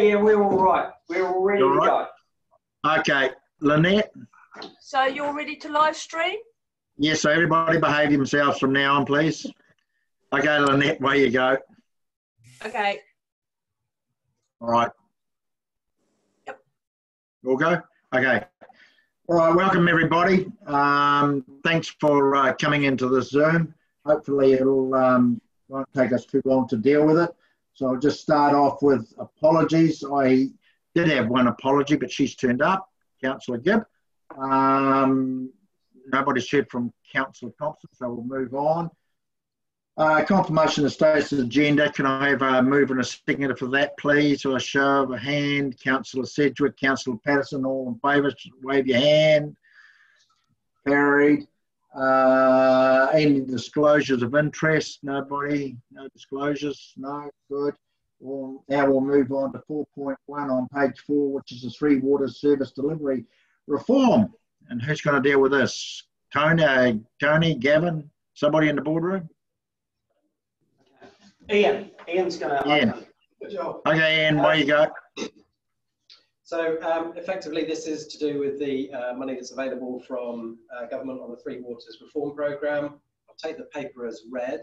yeah, we're all right. We're all ready to go. Okay, Lynette? So you're ready to live stream? Yes, so everybody behave themselves from now on, please. Okay, Lynette, away you go. Okay. All right. Yep. We'll go? Okay. All right, welcome everybody. Thanks for coming into this Zoom. Hopefully it'll won't take us too long to deal with it. So I'll just start off with apologies. I did have one apology, but she's turned up, Councillor Gibb. Nobody's heard from Councillor Thompson, so we'll move on. Confirmation of status agenda. Can I have a move and a seconder for that, please? Or a show of a hand. Councillor Sedgwick, Councillor Patterson, all in favour, wave your hand. Carried. Any disclosures of interest? Nobody? No disclosures? No? Good. Well, now we'll move on to 4.1 on page 4, which is the Three Waters Service Delivery Reform. And who's going to deal with this? Tony, Gavin, somebody in the boardroom? Ian's going to open. Good job. Okay, Ian, where you go? So effectively, this is to do with the money that's available from government on the Three Waters Reform Programme. I'll take the paper as read.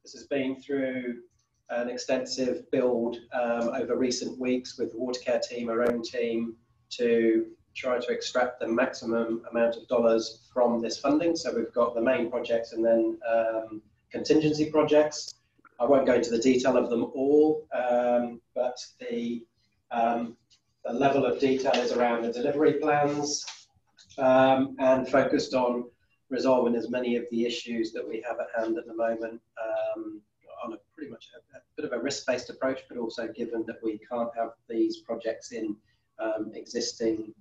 This has been through an extensive build over recent weeks with the Watercare team, our own team, to try to extract the maximum amount of dollars from this funding. So we've got the main projects and then contingency projects. I won't go into the detail of them all, but the level of detail is around the delivery plans and focused on resolving as many of the issues that we have at hand at the moment on a pretty much a bit of a risk-based approach, but also given that we can't have these projects in existing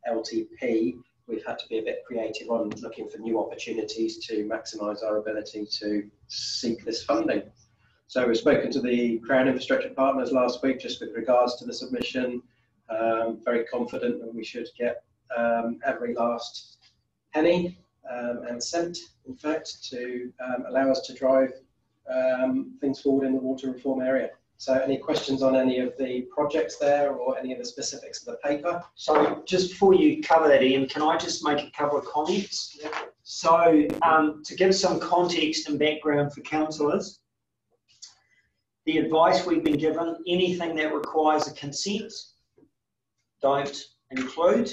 LTP, we've had to be a bit creative on looking for new opportunities to maximise our ability to seek this funding. So we've spoken to the Crown Infrastructure Partners last week just with regards to the submission. Very confident that we should get every last penny and cent, in fact, to allow us to drive things forward in the water reform area. So any questions on any of the projects there or any of the specifics of the paper? So just before you cover that, Ian, can I just make a couple of comments? Yeah. So to give some context and background for councillors, the advice we've been given, anything that requires a consent, don't include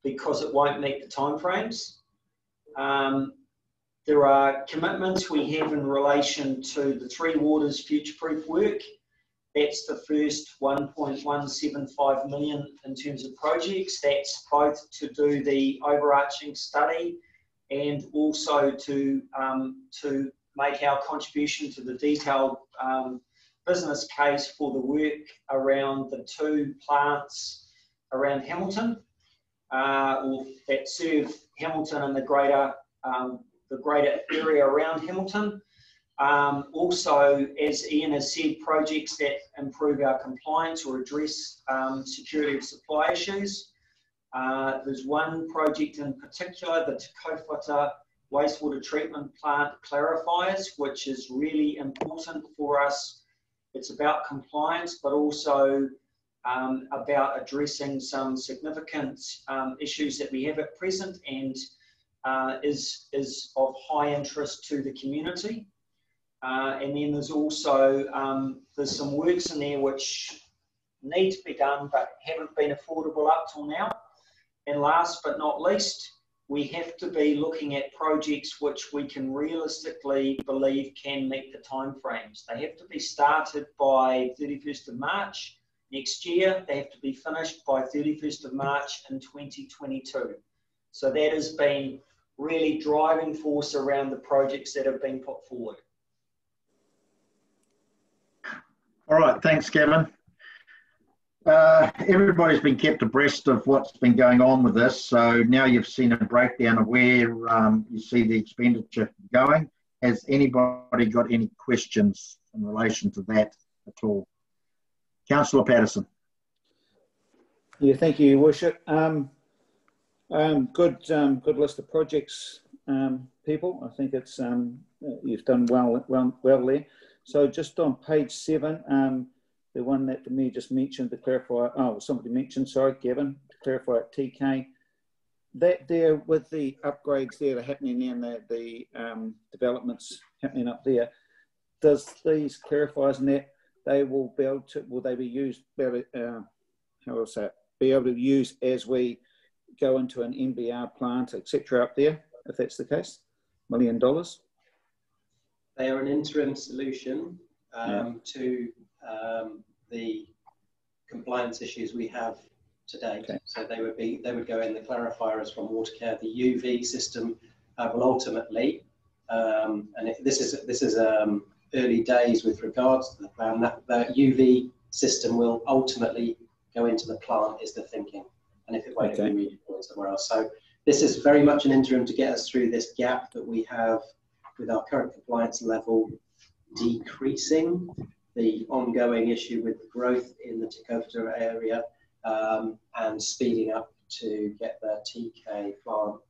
because it won't meet the timeframes. There are commitments we have in relation to the Three Waters future-proof work. That's the first 1.175 million in terms of projects. That's both to do the overarching study and also to make our contribution to the detailed business case for the work around the two plants around Hamilton, or that serve Hamilton and the greater area around Hamilton. Also, as Ian has said, projects that improve our compliance or address security of supply issues. There's one project in particular, the Te Kauwhata wastewater treatment plant clarifiers, which is really important for us. It's about compliance, but also about addressing some significant issues that we have at present and is of high interest to the community. And then there's also there's some works in there which need to be done but haven't been affordable up till now. And last but not least, we have to be looking at projects which we can realistically believe can meet the timeframes. They have to be started by 31st of March next year. They have to be finished by 31st of March in 2022. So that has been really driving force around the projects that have been put forward. All right, thanks, Kevin. Everybody's been kept abreast of what's been going on with this, so now you've seen a breakdown of where you see the expenditure going. Has anybody got any questions in relation to that at all? Councillor Patterson. Yeah, thank you, Your Worship. Good list of projects, people. I think it's you've done well there. So just on page 7, the one that the Mayor just mentioned to clarify, oh, somebody mentioned, sorry, Gavin, to clarify at TK, that there with the upgrades there that are happening there and the developments happening up there, does these clarifiers and that they will be able to, will they be used, how will I say it, be able to use as we go into an NBR plant, etc. up there, if that's the case, $1 million? They are an interim solution to the compliance issues we have today. Okay. So they would go in the clarifiers from Watercare. The UV system will ultimately, this is early days with regards to the plan. That UV system will ultimately go into the plant is the thinking, and if it won't, it'll be redeployed somewhere else. So this is very much an interim to get us through this gap that we have with our current compliance level decreasing, the ongoing issue with the growth in the Tecofita area, and speeding up to get the TK plant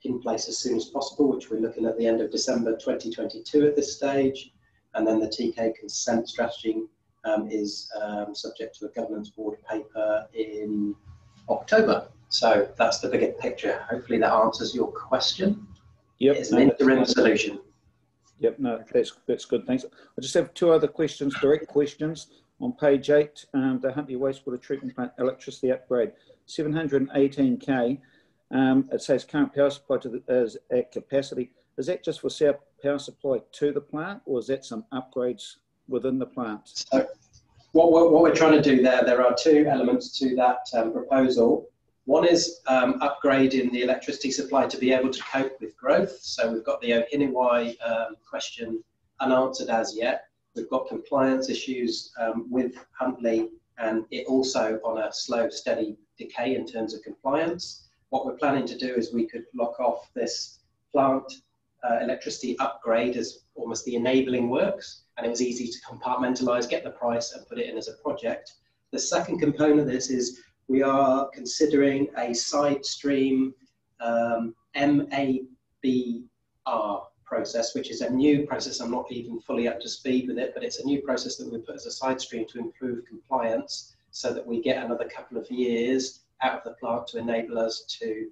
in place as soon as possible, which we're looking at the end of December 2022 at this stage. And then the TK consent strategy is subject to a governance board paper in October. So that's the bigger picture. Hopefully that answers your question. Yep. It's an interim solution. Yep, no, that's good, thanks. I just have two other questions, direct questions. On page 8, the Huntley Wastewater Treatment Plant electricity upgrade, 718K. It says current power supply is at capacity. Is that just for power supply to the plant, or is that some upgrades within the plant? So what we're trying to do there are two elements to that proposal. One is upgrading the electricity supply to be able to cope with growth. So we've got the Ohinawai question unanswered as yet. We've got compliance issues with Huntley, and it also on a slow, steady decay in terms of compliance. What we're planning to do is we could lock off this plant electricity upgrade as almost the enabling works, and it was easy to compartmentalize, get the price and put it in as a project. The second component of this is we are considering a side stream MABR process, which is a new process. I'm not even fully up to speed with it, but it's a new process that we put as a side stream to improve compliance so that we get another couple of years out of the plant to enable us to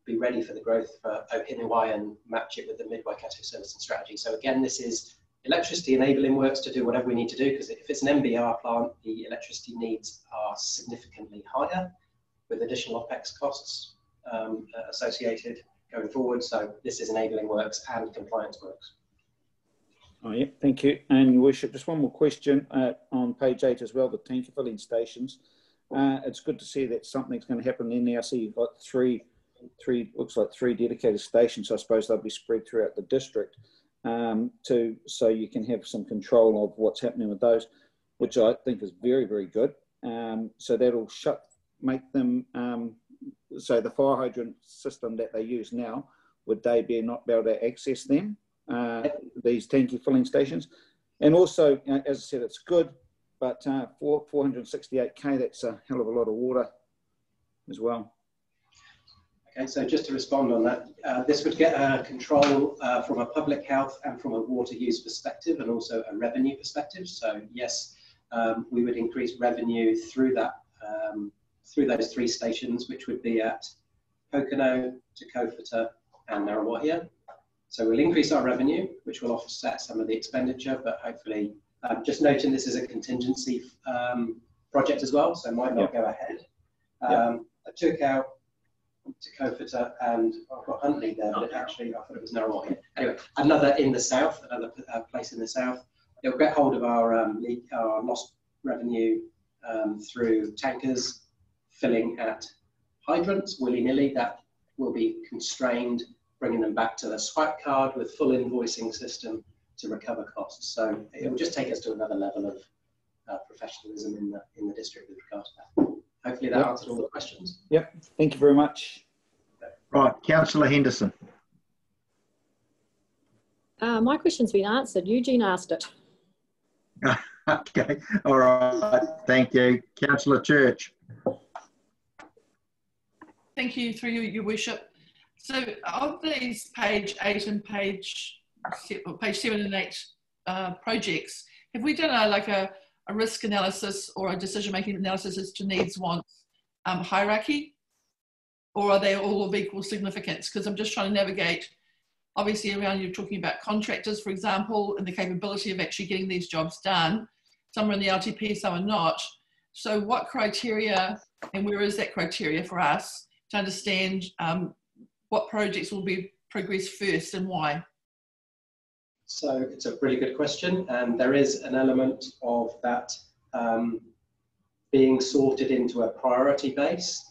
be ready for the growth for Ohinawai and match it with the Mid-Waikato Service and Strategy. So again, this is electricity enabling works to do whatever we need to do, because if it's an MBR plant, the electricity needs are significantly higher with additional OPEX costs associated going forward. So this is enabling works and compliance works. Oh, yeah, thank you. And Your Worship, just one more question on page 8 as well, the tanker filling stations. It's good to see that something's going to happen in there. I see you've got looks like three dedicated stations. I suppose they'll be spread throughout the district so you can have some control of what's happening with those, which I think is very, very good. So that'll make them, so the fire hydrant system that they use now, would they not be able to access them, these tanky filling stations? And also, as I said, it's good, but for 468K, that's a hell of a lot of water as well. Okay, so just to respond on that, this would get control from a public health and from a water use perspective, and also a revenue perspective. So yes, we would increase revenue through that, through those three stations, which would be at Pokeno, Tecofita, and Ngaruawahia. So we'll increase our revenue, which will offset some of the expenditure, but hopefully, just noting this is a contingency project as well, so it might not go ahead. I took out Tecofita and I've got Huntley there, but actually I thought it was Ngaruawahia. Anyway, another in the south, another place in the south. It'll get hold of our lost revenue through tankers filling at hydrants willy-nilly. That will be constrained, bringing them back to the swipe card with full invoicing system to recover costs. So it will just take us to another level of professionalism in the district with regard to that. Hopefully that answered all the questions. Yep, thank you very much. Right, Councillor Henderson. My question's been answered. Eugene asked it. Okay, all right, thank you. Councillor Church. Thank you, through you, Your Worship. So of these page 8 and page 7 and 8 projects, have we done a risk analysis or a decision-making analysis as to needs, wants, hierarchy? Or are they all of equal significance? Because I'm just trying to navigate, obviously around you're talking about contractors, for example, and the capability of actually getting these jobs done. Some are in the LTP, some are not. So what criteria, and where is that criteria for us to understand what projects will be progressed first and why? So it's a really good question, and there is an element of that being sorted into a priority base.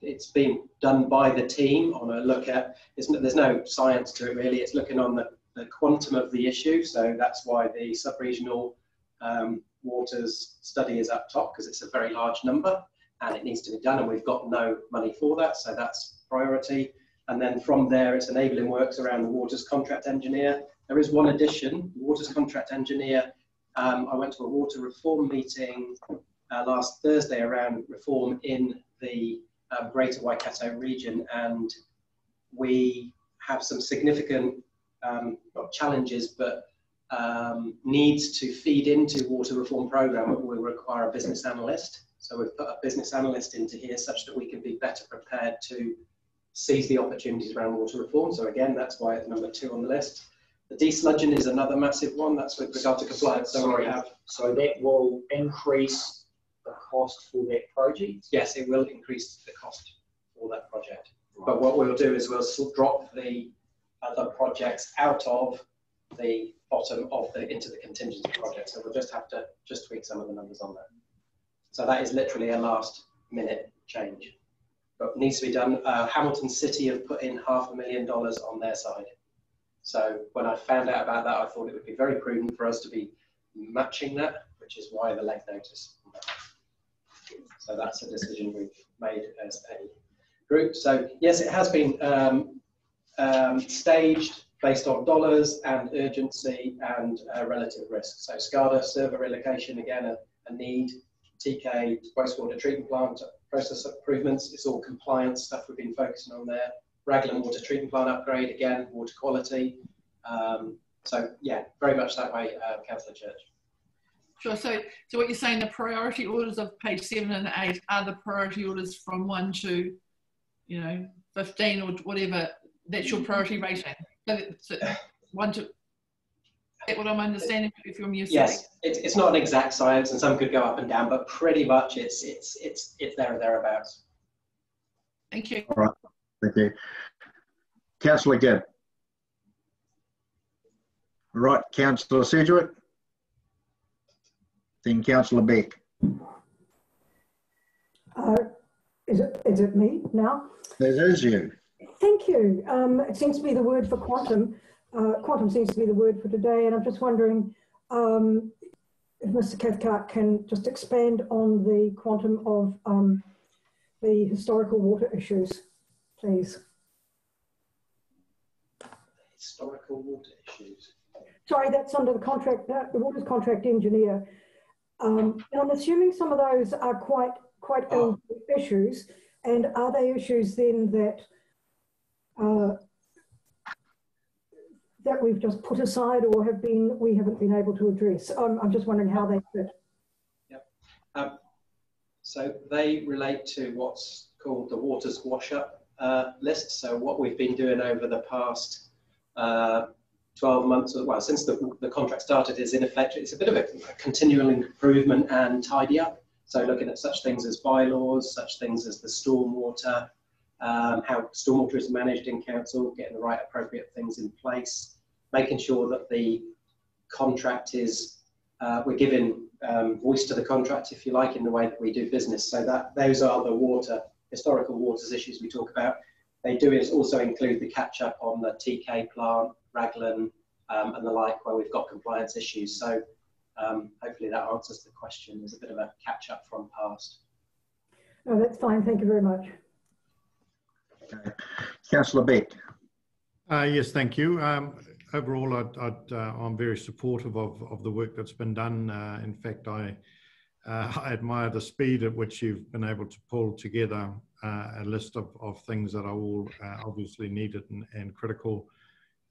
It's being done by the team on a look at, there's no science to it really, it's looking on the quantum of the issue, so that's why the sub-regional waters study is up top, because it's a very large number and it needs to be done, and we've got no money for that, so that's priority. And then from there, it's enabling works around the waters contract engineer. There is one addition, the waters contract engineer. I went to a water reform meeting last Thursday around reform in the Greater Waikato region, and we have some significant, not challenges, but needs to feed into water reform program that will require a business analyst. So we've put a business analyst into here such that we can be better prepared to seize the opportunities around water reform. So again, that's why it's number 2 on the list. The desludging is another massive one. That's with regard to compliance. So that will increase the cost for that project? Yes, it will increase the cost for that project. Right. But what we'll do is we'll drop the other projects out of the bottom of into the contingency project. So we'll just have to tweak some of the numbers on that. So that is literally a last minute change. But needs to be done. Hamilton City have put in $500,000 on their side. So when I found out about that, I thought it would be very prudent for us to be matching that, which is why the leg notice. So that's a decision we've made as a group. So yes, it has been staged based on dollars and urgency and relative risk. So SCADA server relocation, again, a need. TK wastewater treatment plant process improvements. It's all compliance stuff we've been focusing on there. Raglan water treatment plant upgrade, again, water quality. So yeah, very much that way, Councillor Church. Sure. So what you're saying, the priority orders of page 7 and 8 are the priority orders from 1 to, 15 or whatever. That's your priority rating. So 1 to. Is that what I'm understanding from you? Yes, it's not an exact science, and some could go up and down, but pretty much it's there or thereabouts. Thank you. All right. Thank you. Councillor Gibb. All right, Councillor Sedgwick. Then Councillor Bech. Is it me now? It is you. Thank you. It seems to be the word for quantum. Quantum seems to be the word for today, and I'm just wondering if Mr. Cathcart can just expand on the quantum of the historical water issues, please. Historical water issues. Sorry, that's under the contract, the waters contract engineer. And I'm assuming some of those are quite old issues, and are they issues then that that we've just put aside or we haven't been able to address? I'm just wondering how they fit. Yep. So they relate to what's called the waters wash-up list. So what we've been doing over the past 12 months, well, since the contract started, is in effect, it's a bit of a continual improvement and tidy up. So looking at such things as bylaws, such things as the stormwater, how stormwater is managed in council, getting the right appropriate things in place, making sure that the contract is, we're giving voice to the contract, if you like, in the way that we do business. So that those are the historical waters issues we talk about. They do also include the catch up on the TK plant, Raglan, and the like, where we've got compliance issues. So hopefully that answers the question. There's a bit of a catch up from past. No, that's fine. Thank you very much. Okay. Councillor Bech. Yes, thank you. Overall, I'm very supportive of the work that's been done. In fact, I admire the speed at which you've been able to pull together a list of things that are all obviously needed and critical,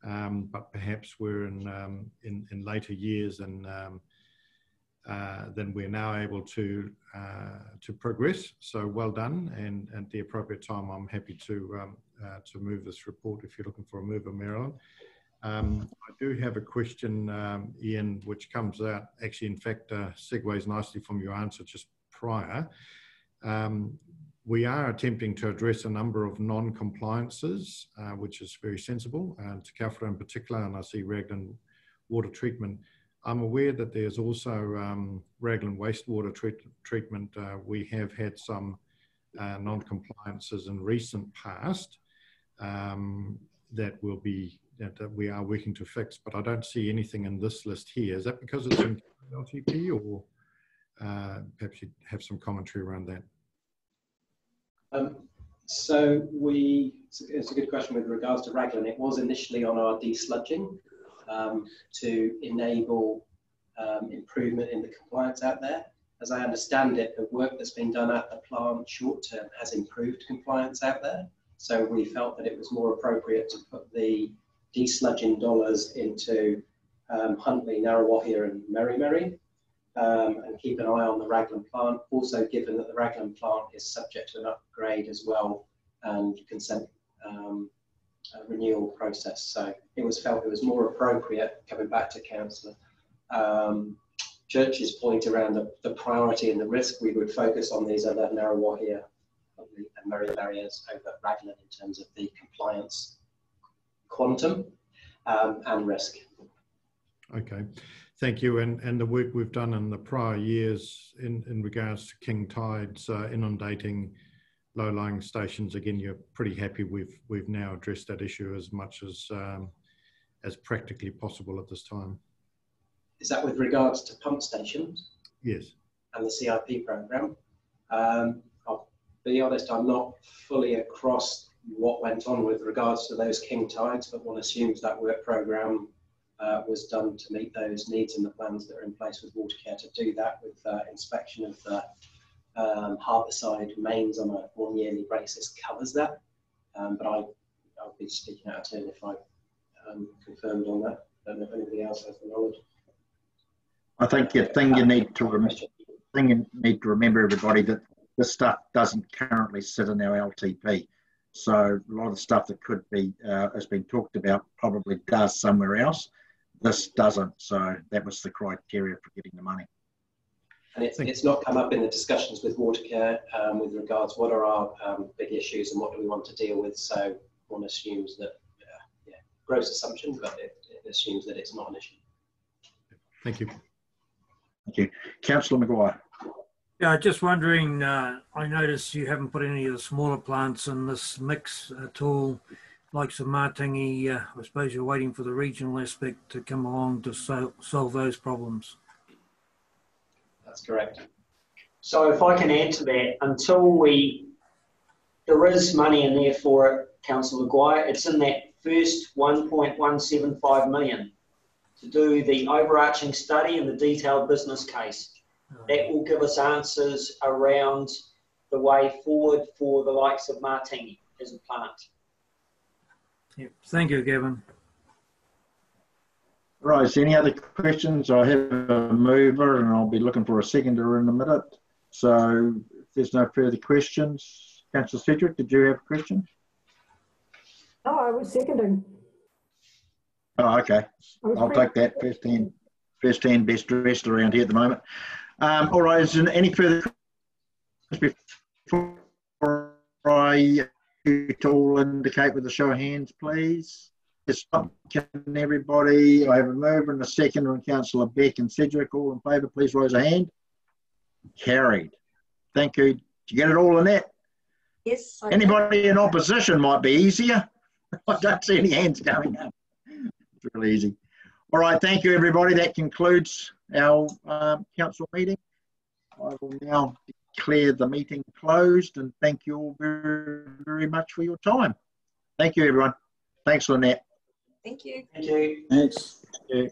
but perhaps we're in later years, and then we're now able to progress. So well done, and at the appropriate time, I'm happy to move this report if you're looking for a mover, Marilyn. I do have a question, Ian, which comes out, actually, in fact, segues nicely from your answer just prior. We are attempting to address a number of non-compliances, which is very sensible, to Kaufra in particular, and I see Raglan water treatment. I'm aware that there's also Raglan wastewater treatment. We have had some non-compliances in recent past that we are working to fix, but I don't see anything in this list here. Is that because it's in LTP, or perhaps you'd have some commentary around that? So it's a good question with regards to Raglan. It was initially on our desludging to enable improvement in the compliance out there. As I understand it, the work that's been done at the plant short term has improved compliance out there. So we felt that it was more appropriate to put the desludging dollars into Huntley, Narrawahia and Merry, and keep an eye on the Raglan plant. Also, given that the Raglan plant is subject to an upgrade as well and consent renewal process. So it was felt it was more appropriate, coming back to Councillor Church's point around the priority and the risk, we would focus on these other Narrawahia and Merry areas over Raglan in terms of the compliance quantum and risk. Okay, thank you. And the work we've done in the prior years in regards to king tides inundating low-lying stations, again, you're pretty happy we've now addressed that issue as much as practically possible at this time. Is that with regards to pump stations? Yes. And the CIP program? I'll be honest, I'm not fully across what went on with regards to those king tides, but one assumes that work program was done to meet those needs and the plans that are in place with Watercare to do that, with inspection of the harbourside mains on a 1 yearly basis covers that. But I'll be speaking out of turn if I confirmed on that. I don't know if anybody else has the knowledge. I think the thing you need to remember, everybody, that this stuff doesn't currently sit in our LTP. So a lot of the stuff that could be has been talked about probably does somewhere else. This doesn't. So that was the criteria for getting the money. And it's not come up in the discussions with Watercare with regards what are our big issues and what do we want to deal with. So one assumes that, gross assumption, but it assumes that it's not an issue. Thank you. Thank you. Councillor Maguire. Yeah, just wondering, I noticed you haven't put any of the smaller plants in this mix at all, like some Martingi. I suppose you're waiting for the regional aspect to come along to solve those problems. That's correct. So if I can add to that, until there is money in there for it, Councillor Maguire, it's in that first 1.175 million to do the overarching study and the detailed business case. That will give us answers around the way forward for the likes of Martingi as a plant. Yep. Thank you, Gavin. Right, is there any other questions? I have a mover and I'll be looking for a seconder in a minute. So if there's no further questions, Councillor Sedgwick, did you have a question? No, I was seconding. Oh, okay. I'll take that. First hand best dressed around here at the moment. All right, is there any further questions before I all indicate with a show of hands, please? Just can everybody, I have a mover and a seconder, and Councillor Bech and Sedgwick, all in favour, please raise a hand. Carried. Thank you. Did you get it all, Lynette? Yes. Anybody in opposition might be easier. I don't see any hands going up. It's really easy. All right, thank you, everybody. That concludes our council meeting. I will now declare the meeting closed, and thank you all very, very much for your time. Thank you, everyone. Thanks, Lynette. Thank you. Thank you. Thanks. Thank you.